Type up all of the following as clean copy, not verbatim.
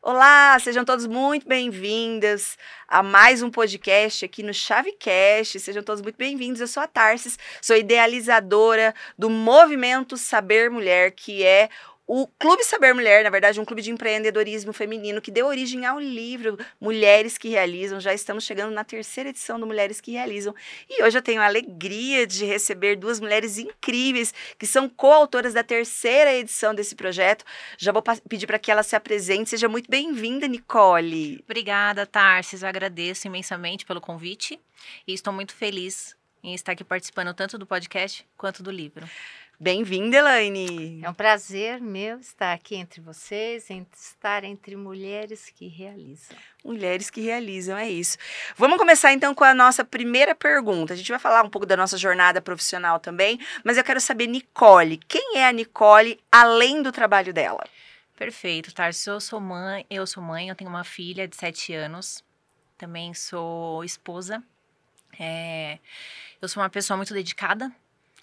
Olá, sejam todos muito bem-vindas a mais um podcast aqui no Chavecast. Sejam todos muito bem-vindos. Eu sou a Tarsis, sou idealizadora do Movimento Saber Mulher, que é o Clube Saber Mulher, na verdade, um clube de empreendedorismo feminino que deu origem ao livro Mulheres que Realizam. Já estamos chegando na terceira edição do Mulheres que Realizam. E hoje eu tenho a alegria de receber duas mulheres incríveis que são coautoras da terceira edição desse projeto. Já vou pedir para que ela se apresente. Seja muito bem-vinda, Nicole. Obrigada, Tarsis. Eu agradeço imensamente pelo convite e estou muito feliz em estar aqui participando tanto do podcast quanto do livro. Bem-vinda, Elaine. É um prazer meu estar aqui entre vocês, estar entre mulheres que realizam. Mulheres que realizam, é isso. Vamos começar então com a nossa primeira pergunta. A gente vai falar um pouco da nossa jornada profissional também, mas eu quero saber, Nicole, quem é a Nicole além do trabalho dela? Perfeito, Tarsis. Eu sou mãe, eu tenho uma filha de 7 anos, também sou esposa. Eu sou uma pessoa muito dedicada.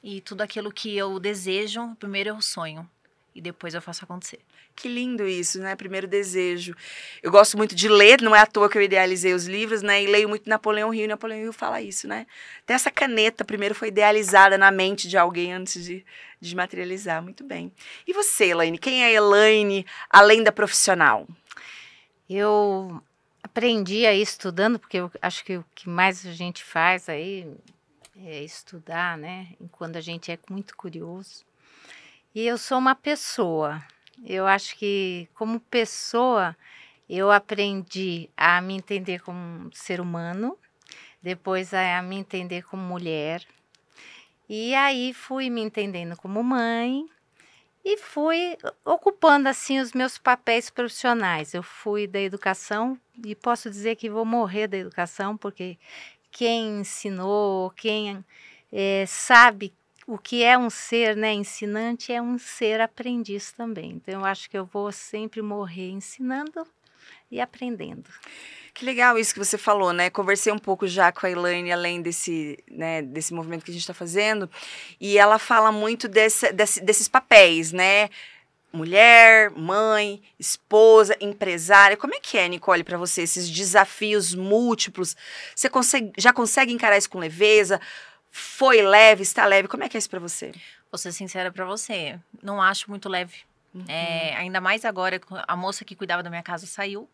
E tudo aquilo que eu desejo, primeiro eu sonho e depois eu faço acontecer. Que lindo isso, né? Primeiro desejo. Eu gosto muito de ler, não é à toa que eu idealizei os livros, né? E leio muito Napoleão Hill, e Napoleão Hill fala isso, né? Até essa caneta primeiro foi idealizada na mente de alguém antes de materializar. Muito bem. E você, Elaine? Quem é a Elaine, além da profissional? Eu aprendi aí estudando, porque eu acho que o que mais a gente faz aí é estudar, né? Quando a gente é muito curioso. E eu sou uma pessoa. Eu acho que, como pessoa, eu aprendi a me entender como ser humano, depois a me entender como mulher. E aí fui me entendendo como mãe e fui ocupando, assim, os meus papéis profissionais. Eu fui da educação e posso dizer que vou morrer da educação, porque quem ensinou, quem sabe o que é um ser, né, ensinante, é um ser aprendiz também. Então, eu acho que eu vou sempre morrer ensinando e aprendendo. Que legal isso que você falou, né? Conversei um pouco já com a Elaine, além desse movimento que a gente está fazendo, e ela fala muito desses papéis, né? Mulher, mãe, esposa, empresária. Como é que é, Nicole, para você, esses desafios múltiplos? Você já consegue encarar isso com leveza? Foi leve, está leve? Como é que é isso para você? Vou ser sincera pra você, não acho muito leve. Ainda mais agora, a moça que cuidava da minha casa saiu,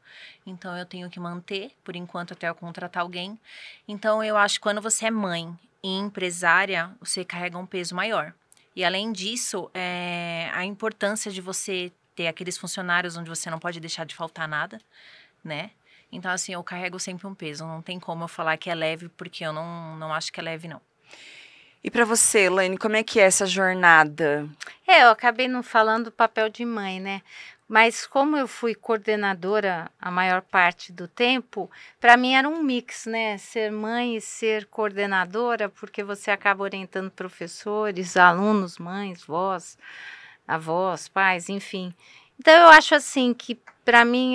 então eu tenho que manter, por enquanto, até eu contratar alguém. Então, eu acho que quando você é mãe e empresária, você carrega um peso maior. E além disso, a importância de você ter aqueles funcionários onde você não pode deixar de faltar nada, né? Então, assim, eu carrego sempre um peso. Não tem como eu falar que é leve, porque eu não acho que é leve, não. E para você, Elaine, como é que é essa jornada? Eu acabei não falando do papel de mãe, né? Mas como eu fui coordenadora a maior parte do tempo, para mim era um mix, né? Ser mãe e ser coordenadora, porque você acaba orientando professores, alunos, mães, vós, avós, pais, enfim. Então eu acho assim que para mim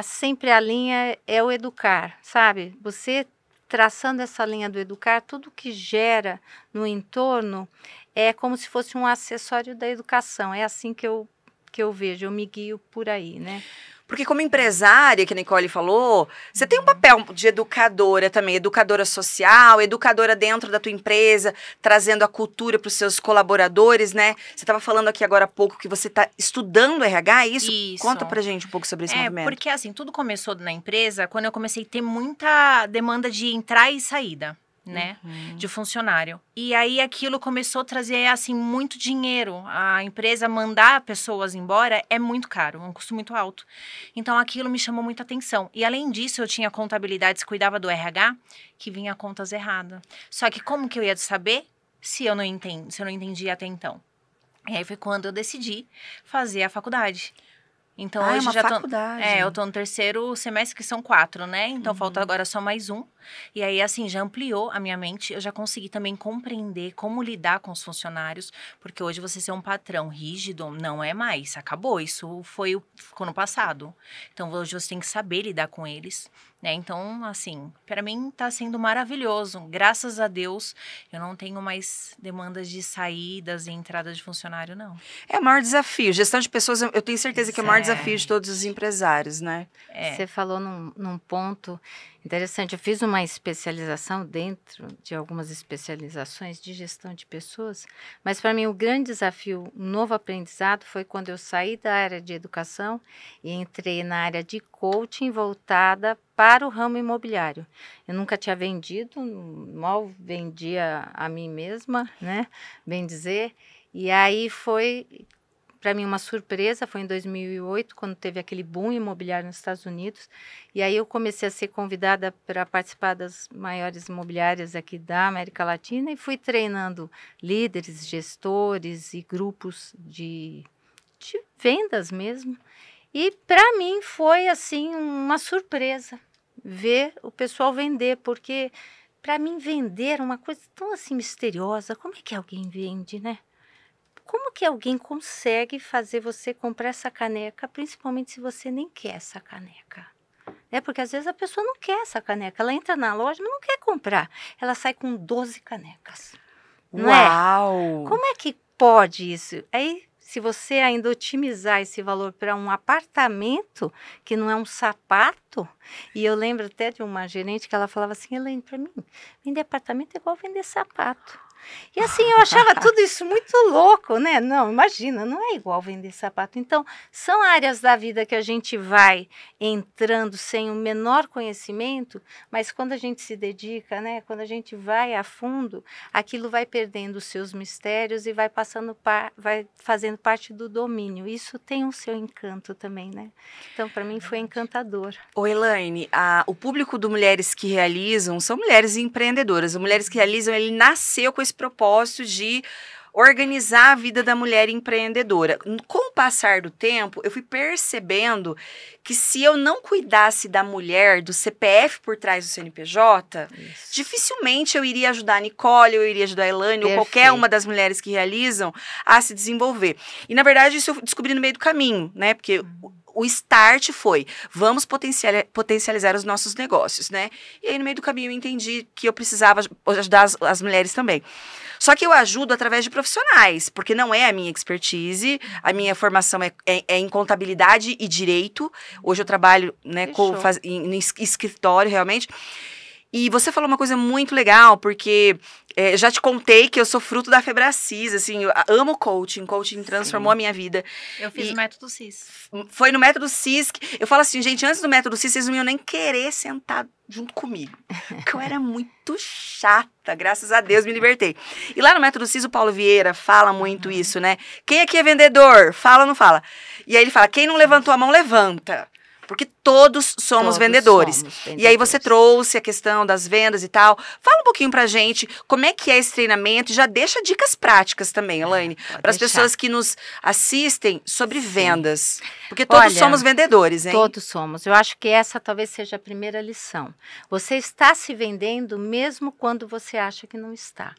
sempre a linha é o educar, sabe? Você traçando essa linha do educar, tudo que gera no entorno é como se fosse um acessório da educação. É assim que eu vejo, eu me guio por aí, né? Porque como empresária, que a Nicole falou, você tem um papel de educadora também, educadora social, educadora dentro da tua empresa, trazendo a cultura para os seus colaboradores, né? Você estava falando aqui agora há pouco que você está estudando RH, é isso? Isso. Conta pra gente um pouco sobre esse movimento. Porque assim, tudo começou na empresa quando eu comecei a ter muita demanda de entrar e saída, né? De funcionário. E aí aquilo começou a trazer, assim, muito dinheiro. A empresa mandar pessoas embora é muito caro, é um custo muito alto. Então aquilo me chamou muita atenção. E além disso, eu tinha contabilidade, cuidava do RH, que vinha contas erradas. Só que como que eu ia saber se eu não entendia até então? E aí foi quando eu decidi fazer a faculdade. Então, hoje é uma já faculdade. eu tô no terceiro semestre, que são 4, né? Então, falta agora só mais um. E aí, assim, já ampliou a minha mente. Eu já consegui também compreender como lidar com os funcionários. Porque hoje você ser um patrão rígido não é mais. Acabou. Isso ficou no passado. Então, hoje você tem que saber lidar com eles, né? Então, assim, para mim tá sendo maravilhoso. Graças a Deus, eu não tenho mais demandas de saídas e entradas de funcionário, não. É o maior desafio. Gestão de pessoas, eu tenho certeza que é o maior desafio de todos os Exatamente. empresários, né? Você falou num ponto interessante. Eu fiz uma especialização dentro de algumas especializações de gestão de pessoas, mas para mim o grande desafio, um novo aprendizado, foi quando eu saí da área de educação e entrei na área de coaching voltada para o ramo imobiliário. Eu nunca tinha vendido, mal vendia a mim mesma, né? Bem dizer. E aí foi, para mim, uma surpresa. Foi em 2008, quando teve aquele boom imobiliário nos Estados Unidos. E aí eu comecei a ser convidada para participar das maiores imobiliárias aqui da América Latina e fui treinando líderes, gestores e grupos de vendas mesmo. E para mim foi assim uma surpresa ver o pessoal vender, porque para mim vender é uma coisa tão assim misteriosa. Como é que alguém vende, né? Como que alguém consegue fazer você comprar essa caneca, principalmente se você nem quer essa caneca? Porque às vezes a pessoa não quer essa caneca, ela entra na loja, mas não quer comprar. Ela sai com 12 canecas. Não Uau! é? Como é que pode isso? Aí, se você ainda otimizar esse valor para um apartamento, que não é um sapato, e eu lembro até de uma gerente que ela falava assim: Elaine, para mim, vender apartamento é igual vender sapato. E assim, eu achava tudo isso muito louco, né? Não, imagina, não é igual vender sapato. Então, são áreas da vida que a gente vai entrando sem o menor conhecimento, mas quando a gente se dedica, né? Quando a gente vai a fundo, aquilo vai perdendo os seus mistérios e vai vai fazendo parte do domínio. Isso tem o seu encanto também, né? Então, para mim, foi encantador. Ô, Elaine, o público do Mulheres que Realizam são mulheres empreendedoras. O Mulheres que Realizam, ele nasceu com esse propósito de organizar a vida da mulher empreendedora. Com o passar do tempo, eu fui percebendo que se eu não cuidasse da mulher, do CPF por trás do CNPJ, Isso. dificilmente eu iria ajudar a Nicole, eu iria ajudar a Elaine, ou qualquer uma das mulheres que realizam a se desenvolver. E, na verdade, isso eu descobri no meio do caminho, né? Porque o start foi, vamos potencializar os nossos negócios, né? E aí, no meio do caminho, eu entendi que eu precisava ajudar as mulheres também. Só que eu ajudo através de profissionais, porque não é a minha expertise, a minha formação é em contabilidade e direito. Hoje eu trabalho, né, em escritório, realmente. E você falou uma coisa muito legal, porque já te contei que eu sou fruto da Febracis, assim, eu amo coaching transformou a minha vida. Eu fiz o método CIS. Foi no método CIS, eu falo assim, gente, antes do método CIS, vocês não iam nem querer sentar junto comigo, porque eu era muito chata, graças a Deus me libertei. E lá no método CIS, o Paulo Vieira fala muito isso, né? Quem aqui é vendedor? Fala ou não fala? E aí ele fala, quem não levantou a mão, levanta. Porque todos somos vendedores. E aí você trouxe a questão das vendas e tal. Fala um pouquinho pra gente como é que é esse treinamento e já deixa dicas práticas também, Elaine, para as pessoas que nos assistem sobre vendas. Porque todos somos vendedores, hein? Todos somos. Eu acho que essa talvez seja a primeira lição. Você está se vendendo mesmo quando você acha que não está.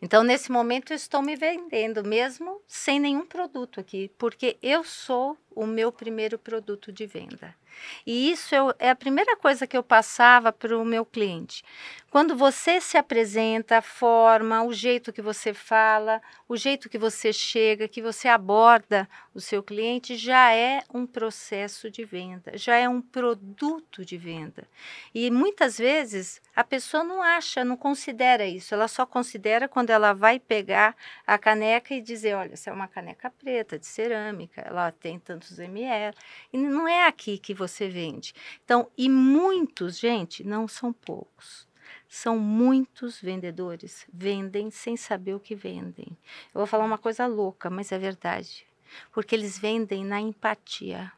Então, nesse momento, eu estou me vendendo, mesmo sem nenhum produto aqui, porque eu sou o meu primeiro produto de venda. E isso é a primeira coisa que eu passava para o meu cliente. Quando você se apresenta, a forma, o jeito que você fala, o jeito que você chega, que você aborda o seu cliente, já é um processo de venda, já é um produto de venda. E muitas vezes a pessoa não acha, não considera isso, ela só considera quando ela vai pegar a caneca e dizer, olha, essa é uma caneca preta, de cerâmica, ela tem tantos ml, e não é aqui que você vende. Então, e muitos, gente, não são poucos. São muitos vendedores, vendem sem saber o que vendem. Eu vou falar uma coisa louca, mas é verdade. Porque eles vendem na empatia.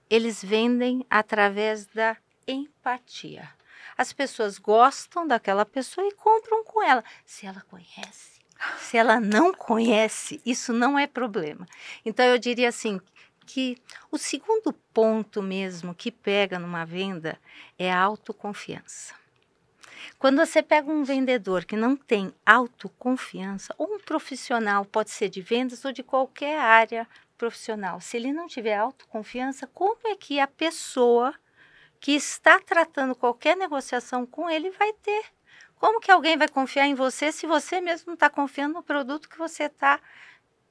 Eles vendem através da empatia. As pessoas gostam daquela pessoa e compram com ela. Se ela conhece, se ela não conhece, isso não é problema. Então, eu diria assim, que o segundo ponto mesmo que pega numa venda é a autoconfiança. Quando você pega um vendedor que não tem autoconfiança, ou um profissional, pode ser de vendas ou de qualquer área profissional, se ele não tiver autoconfiança, como é que a pessoa que está tratando qualquer negociação com ele vai ter. Como que alguém vai confiar em você se você mesmo não está confiando no produto que você está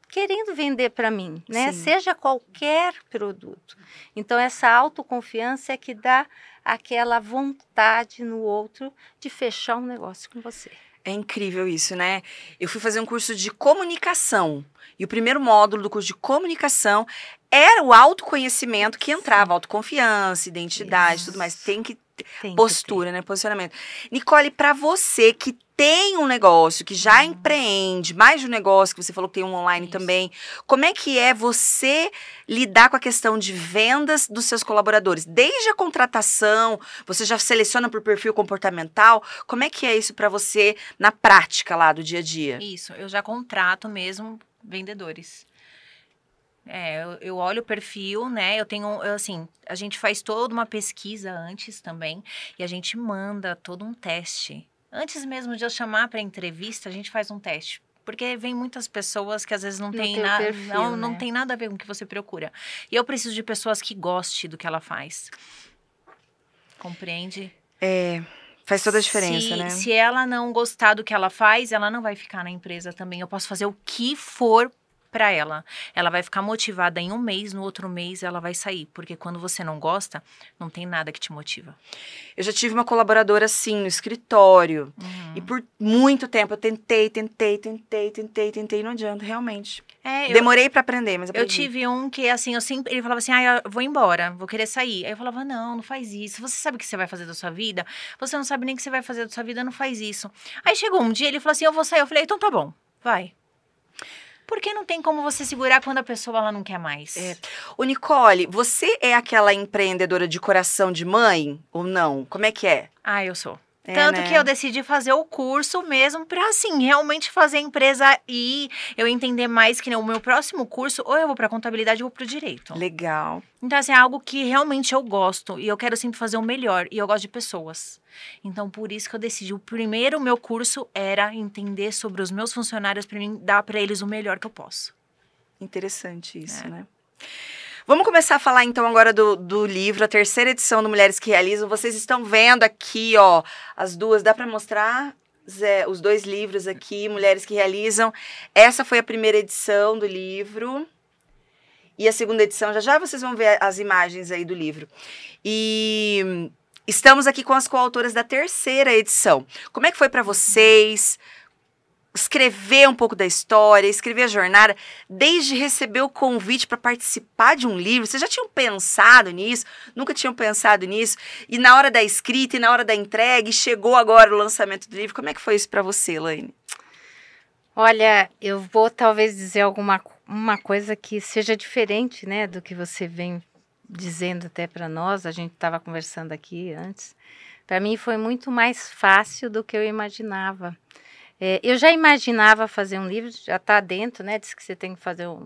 querendo vender para mim, né? Sim. Seja qualquer produto. Então, essa autoconfiança é que dá aquela vontade no outro de fechar um negócio com você. É incrível isso, né? Eu fui fazer um curso de comunicação. E o primeiro módulo do curso de comunicação era o autoconhecimento que entrava, autoconfiança, identidade, tudo mais. Tem que postura, né? Posicionamento. Nicole, para você que tem um negócio, que já empreende, mais de um negócio, que você falou que tem um online também, como é que é você lidar com a questão de vendas dos seus colaboradores? Desde a contratação, você já seleciona por perfil comportamental, como é que é isso para você na prática lá do dia a dia? Isso, eu já contrato mesmo vendedores. Eu olho o perfil, né? Assim, a gente faz toda uma pesquisa antes também e a gente manda todo um teste. Antes mesmo de eu chamar para entrevista, a gente faz um teste. Porque vem muitas pessoas que às vezes não tem nada a ver com o que você procura. E eu preciso de pessoas que gostem do que ela faz. Compreende? Faz toda a diferença, né? Se ela não gostar do que ela faz, ela não vai ficar na empresa também. Eu posso fazer o que for para ela. Ela vai ficar motivada em um mês, no outro mês ela vai sair. Porque quando você não gosta, não tem nada que te motiva. Eu já tive uma colaboradora assim no escritório. E por muito tempo eu tentei, e não adianta, realmente. Demorei para aprender, mas aprendi. Eu tive um que, assim, ele falava assim, eu vou embora, vou querer sair. Aí eu falava, não faz isso. Você sabe o que você vai fazer da sua vida? Você não sabe nem o que você vai fazer da sua vida, não faz isso. Aí chegou um dia, ele falou assim, eu vou sair. Eu falei, então tá bom, vai. Porque não tem como você segurar quando a pessoa ela não quer mais. Ô, Nicole, você é aquela empreendedora de coração de mãe ou não? Como é que é? Eu sou. Tanto que eu decidi fazer o curso mesmo pra, assim, realmente fazer a empresa e eu entender mais que o meu próximo curso, ou eu vou pra contabilidade ou pro direito. Legal. Então, assim, é algo que realmente eu gosto e eu quero sempre fazer o melhor e eu gosto de pessoas. Então, por isso que eu decidi. O meu curso era entender sobre os meus funcionários pra mim dar pra eles o melhor que eu posso. Interessante isso, né? Vamos começar a falar então agora do livro, a terceira edição do Mulheres que Realizam. Vocês estão vendo aqui, ó, as duas, dá para mostrar? Os dois livros aqui, Mulheres que Realizam. Essa foi a primeira edição do livro. E a segunda edição, já vocês vão ver as imagens aí do livro. E estamos aqui com as coautoras da terceira edição. Como é que foi para vocês escrever um pouco da história, escrever a jornada, desde receber o convite para participar de um livro? Vocês já tinham pensado nisso? Nunca tinham pensado nisso? E na hora da escrita e na hora da entrega, e chegou agora o lançamento do livro. Como é que foi isso para você, Elaine? Olha, eu vou talvez dizer uma coisa que seja diferente, né, do que você vem dizendo até para nós. A gente estava conversando aqui antes. Para mim foi muito mais fácil do que eu imaginava. Eu já imaginava fazer um livro, já está dentro, né? Diz que você tem que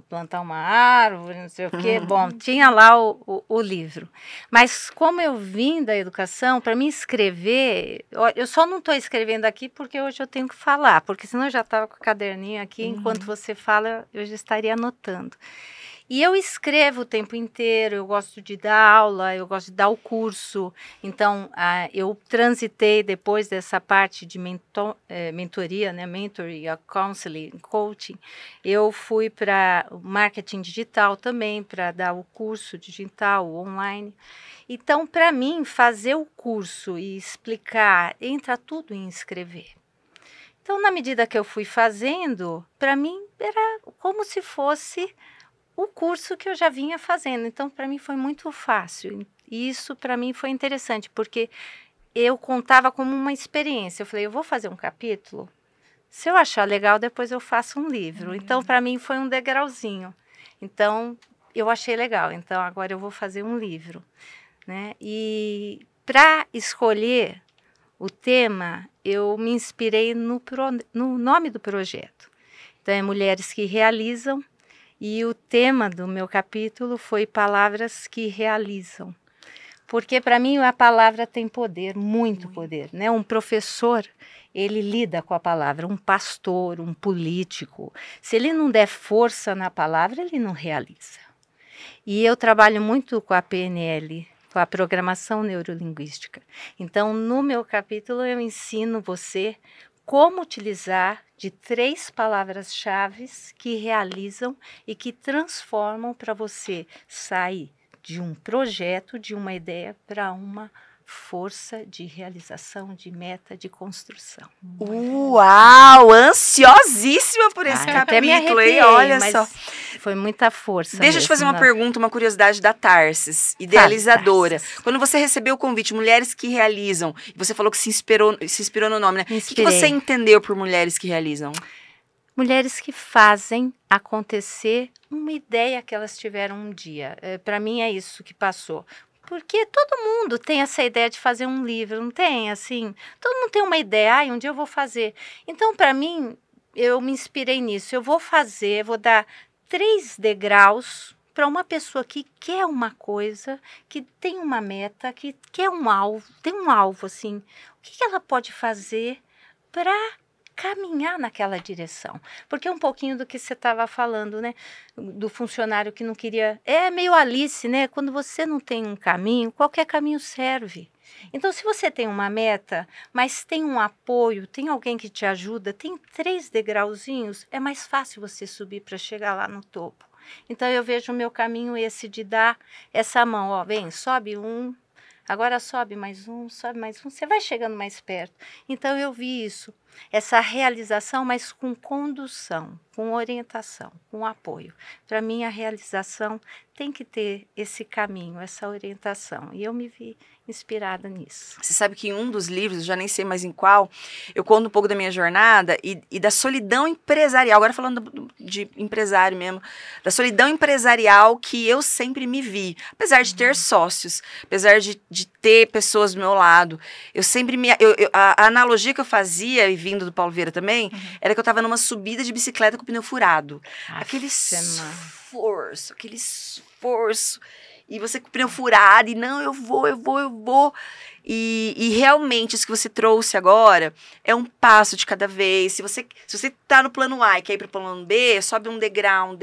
plantar uma árvore, não sei o quê. Bom, tinha lá o livro. Mas como eu vim da educação, para mim escrever, eu só não estou escrevendo aqui porque hoje eu tenho que falar, porque senão eu já estava com o caderninho aqui, enquanto você fala, eu já estaria anotando. E eu escrevo o tempo inteiro, eu gosto de dar aula, eu gosto de dar o curso. Então, eu transitei depois dessa parte de mentoria, né, mentoring, counseling, coaching. Eu fui para o marketing digital também, para dar o curso digital, online. Então, para mim, fazer o curso e explicar, entra tudo em escrever. Então, na medida que eu fui fazendo, para mim era como se fosse o curso que eu já vinha fazendo. Então, para mim foi muito fácil. E isso, para mim, foi interessante, porque eu contava como uma experiência. Eu falei, eu vou fazer um capítulo. Se eu achar legal, depois eu faço um livro. Então, para mim, foi um degrauzinho. Então, eu achei legal. Então, agora eu vou fazer um livro, né? E para escolher o tema, eu me inspirei no nome do projeto. Então, é Mulheres que Realizam. E o tema do meu capítulo foi Palavras que Realizam. Porque, para mim, a palavra tem poder, muito poder, né? Um professor, ele lida com a palavra. Um pastor, um político, se ele não der força na palavra, ele não realiza. E eu trabalho muito com a PNL, a programação neurolinguística. Então, no meu capítulo, eu ensino você como utilizar de 3 palavras-chave que realizam e que transformam para você sair de um projeto, de uma ideia, para uma força de realização, de meta, de construção. Uau! Ansiosíssima por esse Até me capítulo, arrepiei, hein? Olha mas só. foi muita força. Deixa eu te fazer uma né? pergunta, uma curiosidade da Tarsis, idealizadora. Tarsis. Quando você recebeu o convite, Mulheres que Realizam, você falou que se inspirou no nome, né? O que você entendeu por Mulheres que Realizam? Mulheres que fazem acontecer uma ideia que elas tiveram um dia. Para mim é isso que passou. Porque todo mundo tem essa ideia de fazer um livro, não tem? Assim, todo mundo tem uma ideia, um dia eu vou fazer. Então, para mim, eu me inspirei nisso. Eu vou fazer, vou dar 3 degraus para uma pessoa que quer uma coisa, que tem uma meta, que quer um alvo, tem um alvo, assim. O que ela pode fazer para caminhar naquela direção? Porque é um pouquinho do que você estava falando, né? Do funcionário que não queria... É meio Alice, né? Quando você não tem um caminho, qualquer caminho serve. Então, se você tem uma meta, mas tem um apoio, tem alguém que te ajuda, tem 3 degrauzinhos, é mais fácil você subir para chegar lá no topo. Então, eu vejo o meu caminho esse de dar essa mão, ó, vem, sobe 1, agora sobe mais 1, você vai chegando mais perto. Então, eu vi isso, essa realização, mas com condução, com orientação, com apoio. Para mim, a realização tem que ter esse caminho, essa orientação. E eu me vi inspirada nisso. Você sabe que em um dos livros, já nem sei mais em qual, eu conto um pouco da minha jornada e da solidão empresarial, agora falando de empresário mesmo, da solidão empresarial que eu sempre me vi, apesar de ter sócios, apesar de ter pessoas do meu lado, eu sempre a analogia que eu fazia, e vindo do Paulo Vieira também, era que eu estava numa subida de bicicleta com o pneu furado. Aquele esforço, e você com o pneu furado, e não, eu vou. E realmente, isso que você trouxe agora é um passo de cada vez. Se você tá no plano A e quer ir pro plano B, sobe um degrau.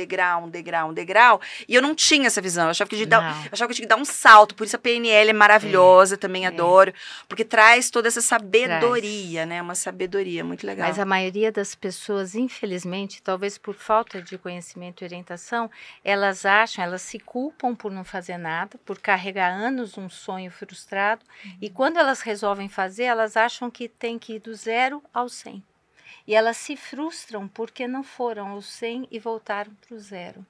E eu não tinha essa visão. Eu achava que eu tinha que dar um salto. Por isso a PNL é maravilhosa, também adoro. Porque traz toda essa sabedoria, né? Uma sabedoria muito legal. Mas a maioria das pessoas, infelizmente, talvez por falta de conhecimento e orientação, elas se culpam por não fazer nada, por carregar anos um sonho frustrado. E quando elas resolvem fazer, elas acham que tem que ir do 0 ao 100. E elas se frustram porque não foram ao 100 e voltaram para o 0.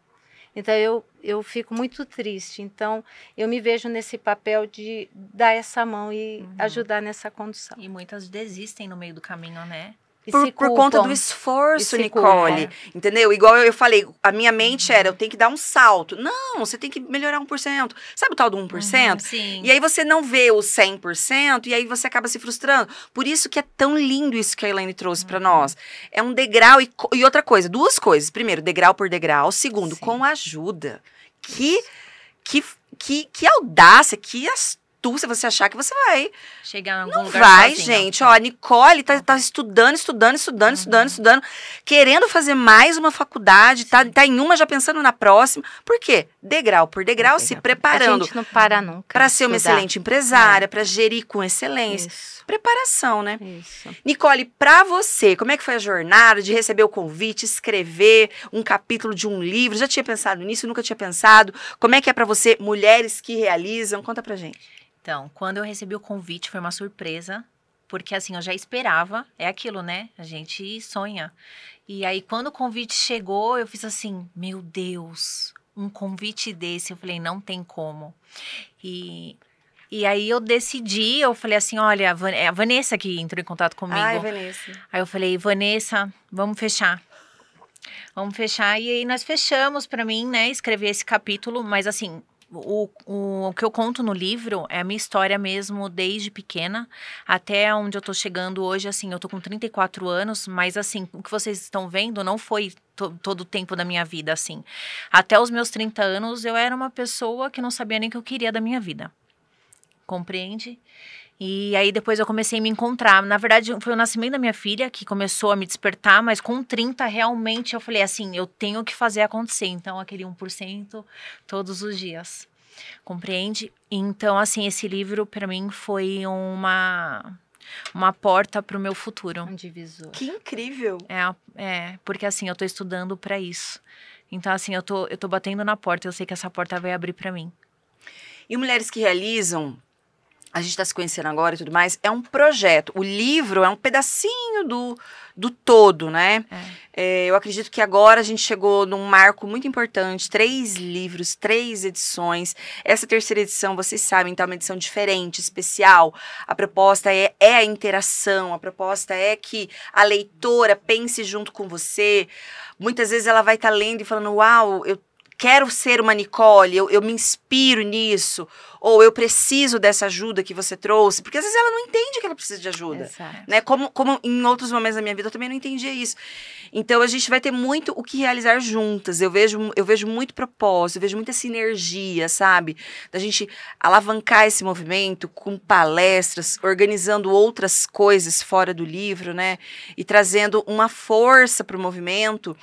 Então, eu fico muito triste. Então, eu me vejo nesse papel de dar essa mão e ajudar nessa condução. E muitas desistem no meio do caminho, né? Por conta do esforço, Nicole, entendeu? Igual eu falei, a minha mente era, eu tenho que dar um salto. Não, você tem que melhorar 1%. Sabe o tal do 1%? Sim. E aí você não vê o 100% e aí você acaba se frustrando. Por isso que é tão lindo isso que a Elaine trouxe pra nós. É um degrau e outra coisa, 2 coisas. Primeiro, degrau por degrau. Segundo, com ajuda. Que audácia, que astúcia você achar que você vai chegar em algum lugar vai, sozinha. gente. Ó, a Nicole tá estudando, querendo fazer mais uma faculdade, tá em uma já pensando na próxima. Por quê? Degrau por degrau, se preparando. A gente não para nunca. Para ser uma excelente empresária, para gerir com excelência. Isso. Preparação, né? Isso. Nicole, pra você, como é que foi a jornada de receber o convite, escrever um capítulo de um livro? Já tinha pensado nisso? Nunca tinha pensado? Como é que é pra você, Mulheres que Realizam? Conta pra gente. Então, quando eu recebi o convite, foi uma surpresa, porque assim, eu já esperava, é aquilo, né? A gente sonha. E aí, quando o convite chegou, eu fiz assim, meu Deus, um convite desse, eu falei, não tem como. E aí eu decidi, eu falei assim, olha, é a Vanessa que entrou em contato comigo. Ai, Vanessa. Aí eu falei, Vanessa, vamos fechar. E aí nós fechamos pra mim, né, escrever esse capítulo, mas assim... O que eu conto no livro é a minha história mesmo, desde pequena até onde eu tô chegando hoje, assim, eu tô com 34 anos, mas assim, o que vocês estão vendo não foi todo o tempo da minha vida, assim. Até os meus 30 anos, eu era uma pessoa que não sabia nem o que eu queria da minha vida. Compreende? E aí depois eu comecei a me encontrar. Na verdade, foi o nascimento da minha filha que começou a me despertar, mas com 30 realmente eu falei assim, eu tenho que fazer acontecer. Então, aquele 1% todos os dias. Compreende? Então, assim, esse livro para mim foi uma porta para o meu futuro. Um divisor. Que incrível! Porque assim, eu tô estudando para isso. Então, assim, eu tô batendo na porta, eu sei que essa porta vai abrir para mim. E Mulheres que Realizam, a gente está se conhecendo agora e tudo mais, é um projeto. O livro é um pedacinho do todo, né? Eu acredito que agora a gente chegou num marco muito importante, 3 livros, 3 edições. Essa terceira edição, vocês sabem, tá uma edição diferente, especial. A proposta é a interação, a proposta é que a leitora pense junto com você. Muitas vezes ela vai estar lendo e falando, uau, eu quero ser uma Nicole, eu me inspiro nisso, ou eu preciso dessa ajuda que você trouxe, porque às vezes ela não entende que ela precisa de ajuda, Exato. né? Como em outros momentos da minha vida eu também não entendia isso. Então a gente vai ter muito o que realizar juntas, eu vejo muito propósito, eu vejo muita sinergia, sabe? Da gente alavancar esse movimento com palestras, organizando outras coisas fora do livro, né? E trazendo uma força para o movimento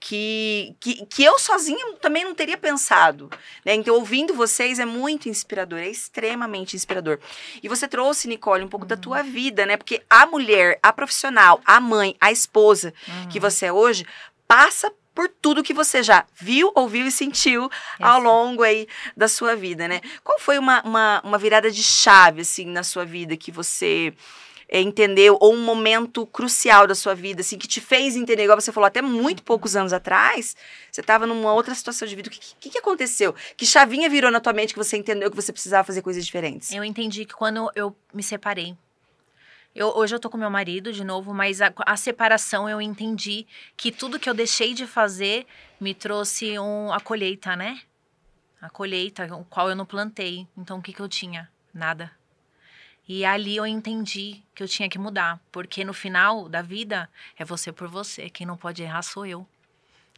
que eu sozinha também não teria pensado, né? Então, ouvindo vocês é muito inspirador, é extremamente inspirador. E você trouxe, Nicole, um pouco da tua vida, né? Porque a mulher, a profissional, a mãe, a esposa que você é hoje, passa por tudo que você já viu, ouviu e sentiu ao longo aí da sua vida, né? Qual foi uma virada de chave, assim, na sua vida que você entendeu, ou um momento crucial da sua vida, assim, que te fez entender, igual você falou, até muito poucos anos atrás, você estava numa outra situação de vida. O que aconteceu? Que chavinha virou na tua mente que você entendeu que você precisava fazer coisas diferentes? Eu entendi que quando eu me separei, hoje eu tô com meu marido de novo, mas a separação eu entendi que tudo que eu deixei de fazer me trouxe a colheita, né? A colheita, o qual eu não plantei. Então, o que eu tinha? Nada. E ali eu entendi que eu tinha que mudar, porque no final da vida é você por você, quem não pode errar sou eu,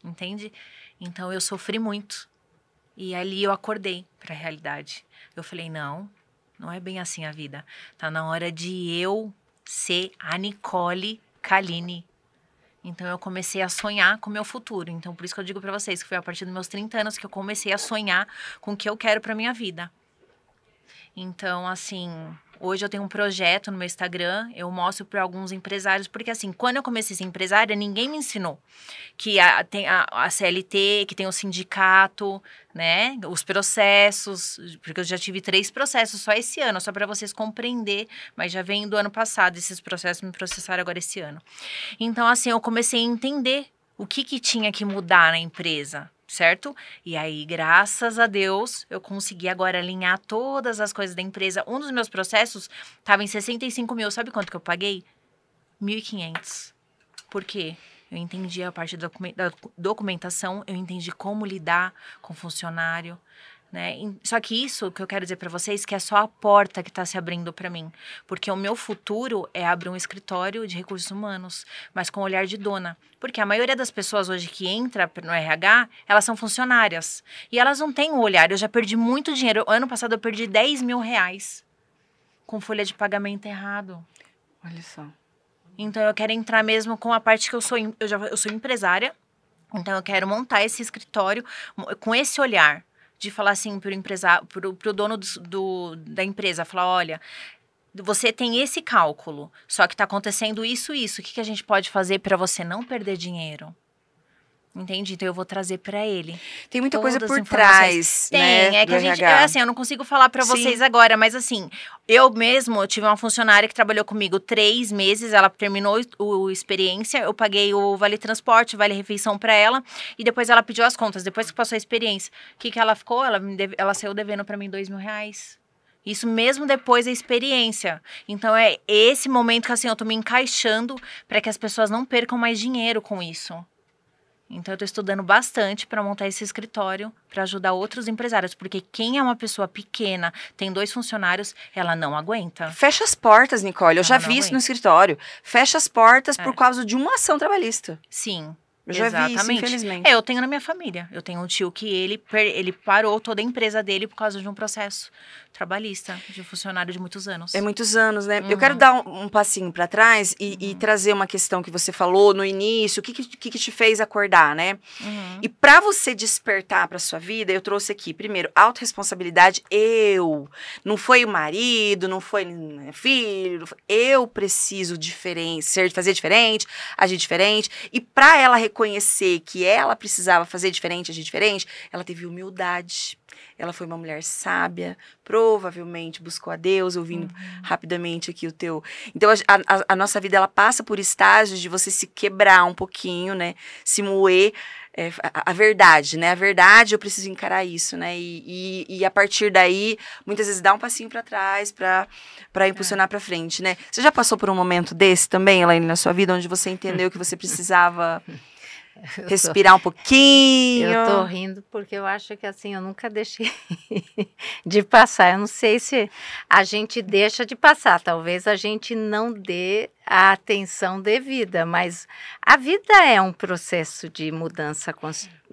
entende? Então eu sofri muito e ali eu acordei para a realidade. Eu falei, não é bem assim a vida, tá na hora de eu ser a Nicole Kaline. Então eu comecei a sonhar com o meu futuro, então por isso que eu digo para vocês que foi a partir dos meus 30 anos que eu comecei a sonhar com o que eu quero para minha vida. Então, assim, hoje eu tenho um projeto no meu Instagram, eu mostro para alguns empresários, porque assim, quando eu comecei a ser empresária, ninguém me ensinou que tem a CLT, que tem o sindicato, né, os processos, porque eu já tive 3 processos só esse ano, só para vocês compreender, mas já vem do ano passado, esses processos me processaram agora esse ano. Então, assim, eu comecei a entender o que tinha que mudar na empresa, certo? E aí, graças a Deus, eu consegui agora alinhar todas as coisas da empresa. Um dos meus processos estava em 65 mil. Sabe quanto que eu paguei? 1.500. Por quê? Eu entendi a parte da documentação, eu entendi como lidar com funcionário, né? Só que isso que eu quero dizer para vocês que é só a porta que está se abrindo para mim, porque o meu futuro é abrir um escritório de recursos humanos, mas com olhar de dona, porque a maioria das pessoas hoje que entra no RH, elas são funcionárias e elas não têm o olhar. Eu já perdi muito dinheiro. Ano passado eu perdi 10 mil reais com folha de pagamento errado. Olha só. Então eu quero entrar mesmo com a parte que eu sou empresária, então eu quero montar esse escritório com esse olhar de falar assim para o empresário, para o dono da empresa, falar, olha, você tem esse cálculo, só que está acontecendo isso, o que a gente pode fazer para você não perder dinheiro? Entende? Então eu vou trazer para ele. Tem muita coisa por trás, né? Tem, é que a gente, assim, eu não consigo falar para vocês agora, mas assim, eu tive uma funcionária que trabalhou comigo 3 meses, ela terminou a experiência, eu paguei o vale transporte, vale refeição para ela, e depois ela pediu as contas, depois que passou a experiência. O que ela ficou? Ela saiu devendo para mim 2 mil reais. Isso mesmo depois da experiência. Então é esse momento que assim, eu tô me encaixando para que as pessoas não percam mais dinheiro com isso. Então, eu estou estudando bastante para montar esse escritório para ajudar outros empresários. Porque quem é uma pessoa pequena, tem 2 funcionários, ela não aguenta. Fecha as portas, Nicole. Eu já vi isso no escritório. Fecha as portas por causa de uma ação trabalhista. Sim. Eu já vi isso, Exatamente. infelizmente. Eu tenho na minha família. Eu tenho um tio que ele parou toda a empresa dele por causa de um processo trabalhista de funcionário de muitos anos. É muitos anos, né? Eu quero dar um passinho para trás e trazer uma questão que você falou no início, o que te fez acordar, né? E para você despertar para sua vida, eu trouxe aqui, primeiro, autorresponsabilidade, não foi o marido, não foi meu filho, eu preciso fazer diferente, agir diferente, e para ela reconhecer que ela precisava fazer diferente, agir diferente, ela teve humildade. Ela foi uma mulher sábia, provavelmente buscou a Deus, ouvindo rapidamente aqui o teu... Então, a nossa vida, ela passa por estágios de você se quebrar um pouquinho, né? Se moer a verdade, né? A verdade, eu preciso encarar isso, né? E a partir daí, muitas vezes dá um passinho para trás para impulsionar para frente, né? Você já passou por um momento desse também, Elaine, na sua vida, onde você entendeu que você precisava... respirar um pouquinho. Eu tô rindo porque eu acho que assim, eu nunca deixei de passar. Eu não sei se a gente deixa de passar, talvez a gente não dê a atenção devida, mas a vida é um processo de mudança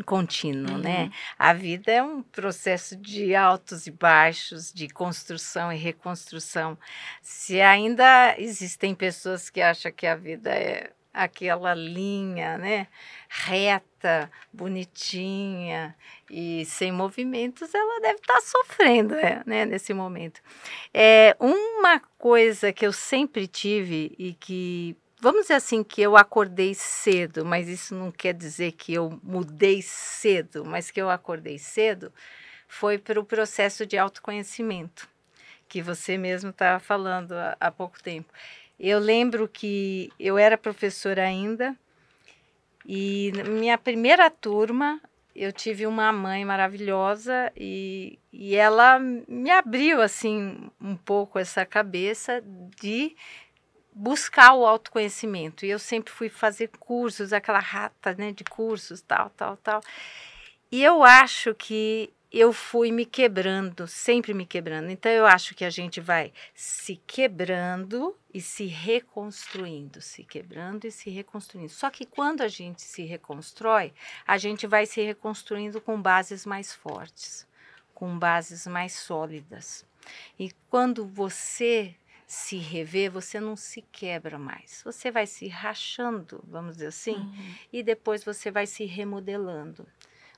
contínuo, né? A vida é um processo de altos e baixos, de construção e reconstrução. Se ainda existem pessoas que acham que a vida é aquela linha, né, reta, bonitinha e sem movimentos, ela deve estar sofrendo, né, nesse momento. Uma coisa que eu sempre tive e que, vamos dizer assim, que eu acordei cedo, mas isso não quer dizer que eu mudei cedo, mas que eu acordei cedo, foi para o processo de autoconhecimento, que você mesmo estava falando há pouco tempo. Eu lembro que eu era professora ainda e na minha primeira turma eu tive uma mãe maravilhosa e ela me abriu assim um pouco essa cabeça de buscar o autoconhecimento. E eu sempre fui fazer cursos, aquela rata, né, de cursos, tal. E eu acho que eu fui me quebrando, sempre me quebrando. Então, eu acho que a gente vai se quebrando e se reconstruindo, se quebrando e se reconstruindo. Só que quando a gente se reconstrói, a gente vai se reconstruindo com bases mais fortes, com bases mais sólidas. E quando você se revê, você não se quebra mais. Você vai se rachando, vamos dizer assim, e depois você vai se remodelando.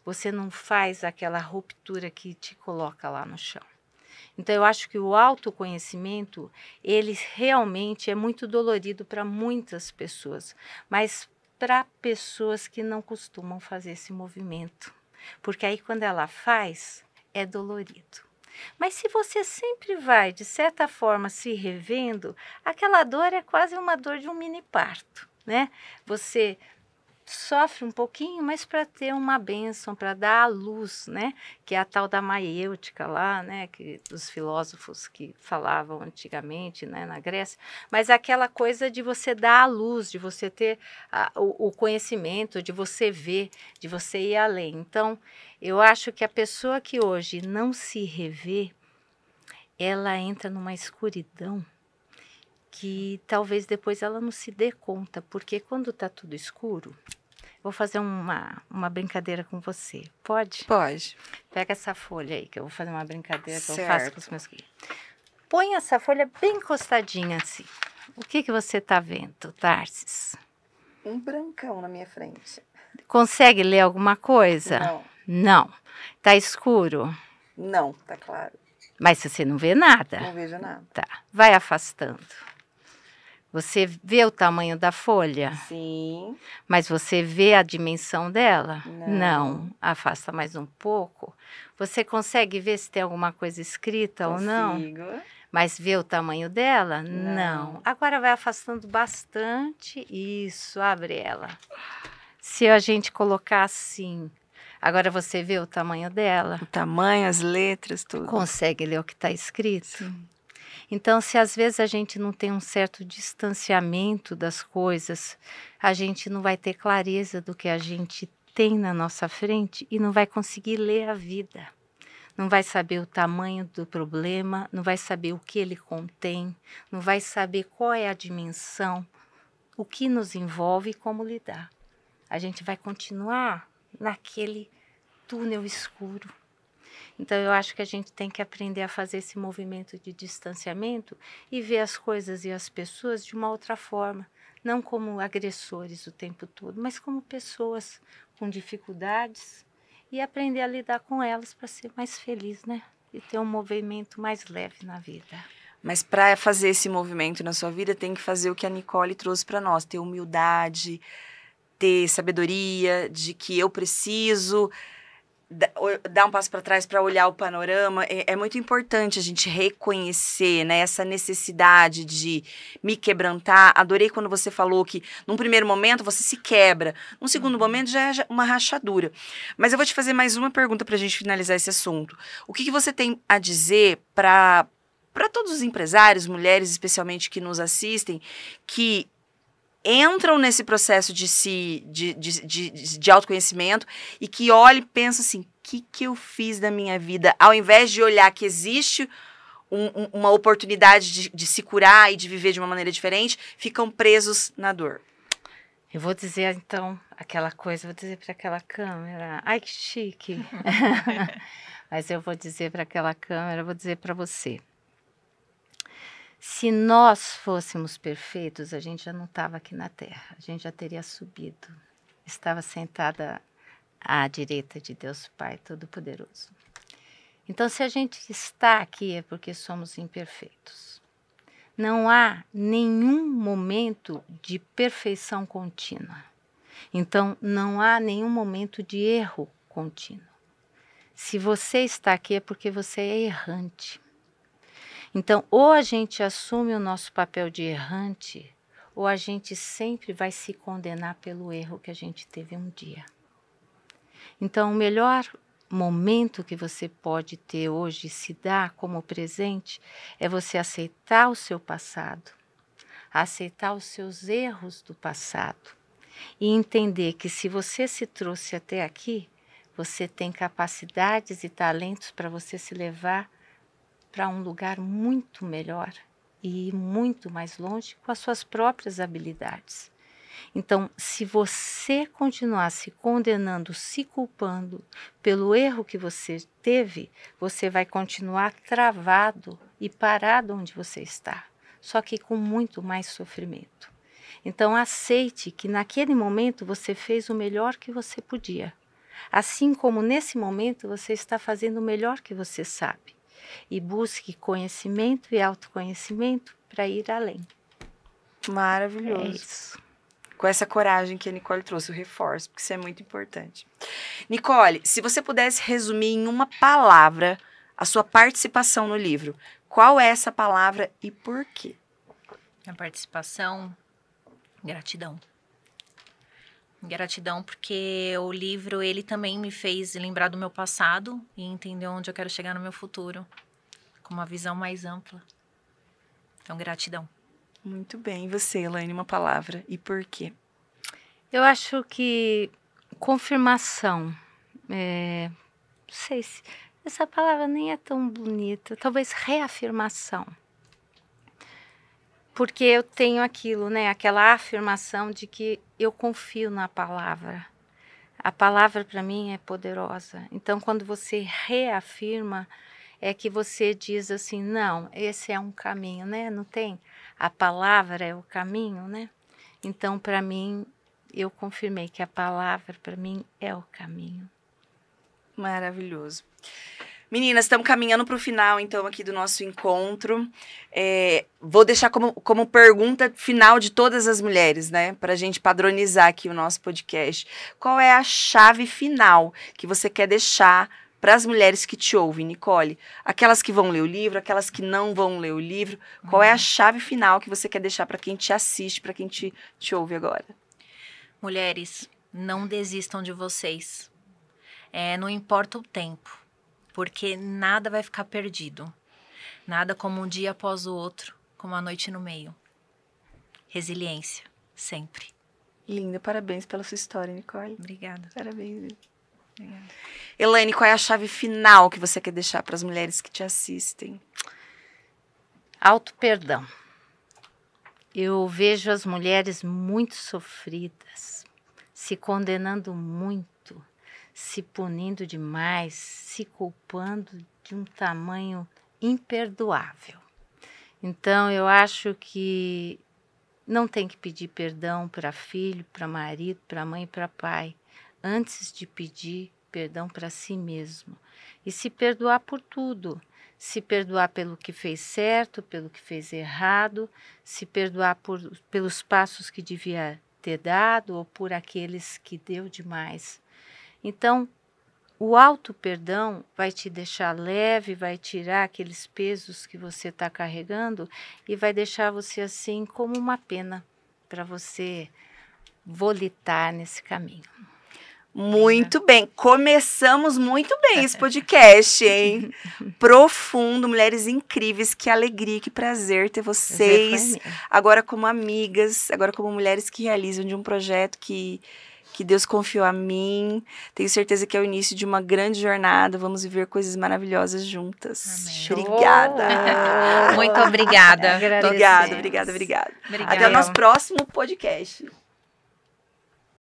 Você não faz aquela ruptura que te coloca lá no chão. Então, eu acho que o autoconhecimento, ele realmente é muito dolorido para muitas pessoas, mas para pessoas que não costumam fazer esse movimento. Porque aí, quando ela faz, é dolorido. Mas se você sempre vai, de certa forma, se revendo, aquela dor é quase uma dor de um mini parto, né? Você sofre um pouquinho, mas para ter uma bênção, para dar a luz, né? Que é a tal da maiêutica lá, né? Que os filósofos que falavam antigamente, né? Na Grécia. Mas aquela coisa de você dar a luz, de você ter o conhecimento, de você ver, de você ir além. Então, eu acho que a pessoa que hoje não se revê, ela entra numa escuridão que talvez depois ela não se dê conta, porque quando está tudo escuro, vou fazer uma brincadeira com você. Pode? Pode. Pega essa folha aí, que eu vou fazer uma brincadeira que Certo. eu faço com os meus filhos. Põe essa folha bem encostadinha assim. O que você está vendo, Tarsis? Um brancão na minha frente. Consegue ler alguma coisa? Não. Não. Tá escuro? Não, tá claro. Mas você não vê nada? Não vejo nada. Tá. Vai afastando. Você vê o tamanho da folha? Sim. Mas você vê a dimensão dela? Não. Afasta mais um pouco. Você consegue ver se tem alguma coisa escrita ou não? Consigo. Mas vê o tamanho dela? Não. Agora vai afastando bastante. Isso, abre ela. Se a gente colocar assim, agora você vê o tamanho dela? O tamanho, as letras, tudo. Consegue ler o que está escrito? Então, se às vezes a gente não tem um certo distanciamento das coisas, a gente não vai ter clareza do que a gente tem na nossa frente e não vai conseguir ler a vida. Não vai saber o tamanho do problema, não vai saber o que ele contém, não vai saber qual é a dimensão, o que nos envolve e como lidar. a gente vai continuar naquele túnel escuro. Então, eu acho que a gente tem que aprender a fazer esse movimento de distanciamento e ver as coisas e as pessoas de uma outra forma. Não como agressores o tempo todo, mas como pessoas com dificuldades e aprender a lidar com elas para ser mais feliz, né? E ter um movimento mais leve na vida. Mas para fazer esse movimento na sua vida, tem que fazer o que a Nicole trouxe para nós, ter humildade, ter sabedoria de que eu preciso dar um passo para trás para olhar o panorama. É muito importante a gente reconhecer, né, essa necessidade de me quebrantar. Adorei quando você falou que num primeiro momento você se quebra, num segundo momento já é uma rachadura. Mas eu vou te fazer mais uma pergunta para a gente finalizar esse assunto. O que você tem a dizer para todos os empresários, mulheres especialmente que nos assistem, que entram nesse processo de autoconhecimento e que olham e pensam assim, o que eu fiz da minha vida? Ao invés de olhar que existe uma oportunidade de se curar e de viver de uma maneira diferente, ficam presos na dor. Eu vou dizer, então, aquela coisa, vou dizer para aquela câmera, ai que chique, mas eu vou dizer para aquela câmera, vou dizer para você. Se nós fôssemos perfeitos, a gente já não estava aqui na Terra, a gente já teria subido. Estava sentada à direita de Deus Pai Todo-Poderoso. Então, se a gente está aqui é porque somos imperfeitos. Não há nenhum momento de perfeição contínua. Então, não há nenhum momento de erro contínuo. Se você está aqui é porque você é errante. Então, ou a gente assume o nosso papel de errante, ou a gente sempre vai se condenar pelo erro que a gente teve um dia. Então, o melhor momento que você pode ter hoje, se dar como presente, é você aceitar o seu passado, aceitar os seus erros do passado e entender que se você se trouxe até aqui, você tem capacidades e talentos para você se levar para um lugar muito melhor e muito mais longe com as suas próprias habilidades. Então, se você continuar se condenando, se culpando pelo erro que você teve, você vai continuar travado e parado onde você está, só que com muito mais sofrimento. Então, aceite que naquele momento você fez o melhor que você podia, assim como nesse momento você está fazendo o melhor que você sabe. E busque conhecimento e autoconhecimento para ir além. Maravilhoso. É isso. Com essa coragem que a Nicole trouxe, eu reforço, porque isso é muito importante. Nicole, se você pudesse resumir em uma palavra a sua participação no livro, qual é essa palavra e por quê? A participação, gratidão. Gratidão porque o livro, ele também me fez lembrar do meu passado e entender onde eu quero chegar no meu futuro, com uma visão mais ampla. Então, gratidão. Muito bem. E você, Elaine, uma palavra e por quê? Eu acho que confirmação, não sei se essa palavra nem é tão bonita, talvez reafirmação. Porque eu tenho aquilo, né? Aquela afirmação de que eu confio na palavra. A palavra para mim é poderosa. Então, quando você reafirma, é que você diz assim, não, esse é um caminho, né? Não tem? A palavra é o caminho, né? Então, para mim, eu confirmei que a palavra para mim é o caminho. Maravilhoso. Meninas, estamos caminhando para o final, então, aqui do nosso encontro. Vou deixar como pergunta final de todas as mulheres, né? Para a gente padronizar aqui o nosso podcast. Qual é a chave final que você quer deixar para as mulheres que te ouvem, Nicole? Aquelas que vão ler o livro, aquelas que não vão ler o livro. Qual é a chave final que você quer deixar para quem te assiste, para quem te ouve agora? Mulheres, não desistam de vocês. Não importa o tempo. Porque nada vai ficar perdido. Nada como um dia após o outro, como a noite no meio. Resiliência, sempre. Linda, parabéns pela sua história, Nicole. Obrigada. Parabéns. Obrigada. Elaine, qual é a chave final que você quer deixar para as mulheres que te assistem? Auto-perdão. Eu vejo as mulheres muito sofridas, se condenando muito, se punindo demais, se culpando de um tamanho imperdoável. Então, eu acho que não tem que pedir perdão para filho, para marido, para mãe e para pai, antes de pedir perdão para si mesmo. E se perdoar por tudo. Se perdoar pelo que fez certo, pelo que fez errado, se perdoar pelos passos que devia ter dado ou por aqueles que deu demais. Então, o auto-perdão vai te deixar leve, vai tirar aqueles pesos que você está carregando e vai deixar você assim como uma pena para você volitar nesse caminho. Muito bem, começamos muito bem esse podcast, hein? Profundo, mulheres incríveis, que alegria, que prazer ter vocês. Agora como amigas, agora como mulheres que realizam de um projeto que Deus confiou a mim. Tenho certeza que é o início de uma grande jornada. Vamos viver coisas maravilhosas juntas. Amém. Obrigada. Muito obrigada. Obrigada. Até o nosso próximo podcast.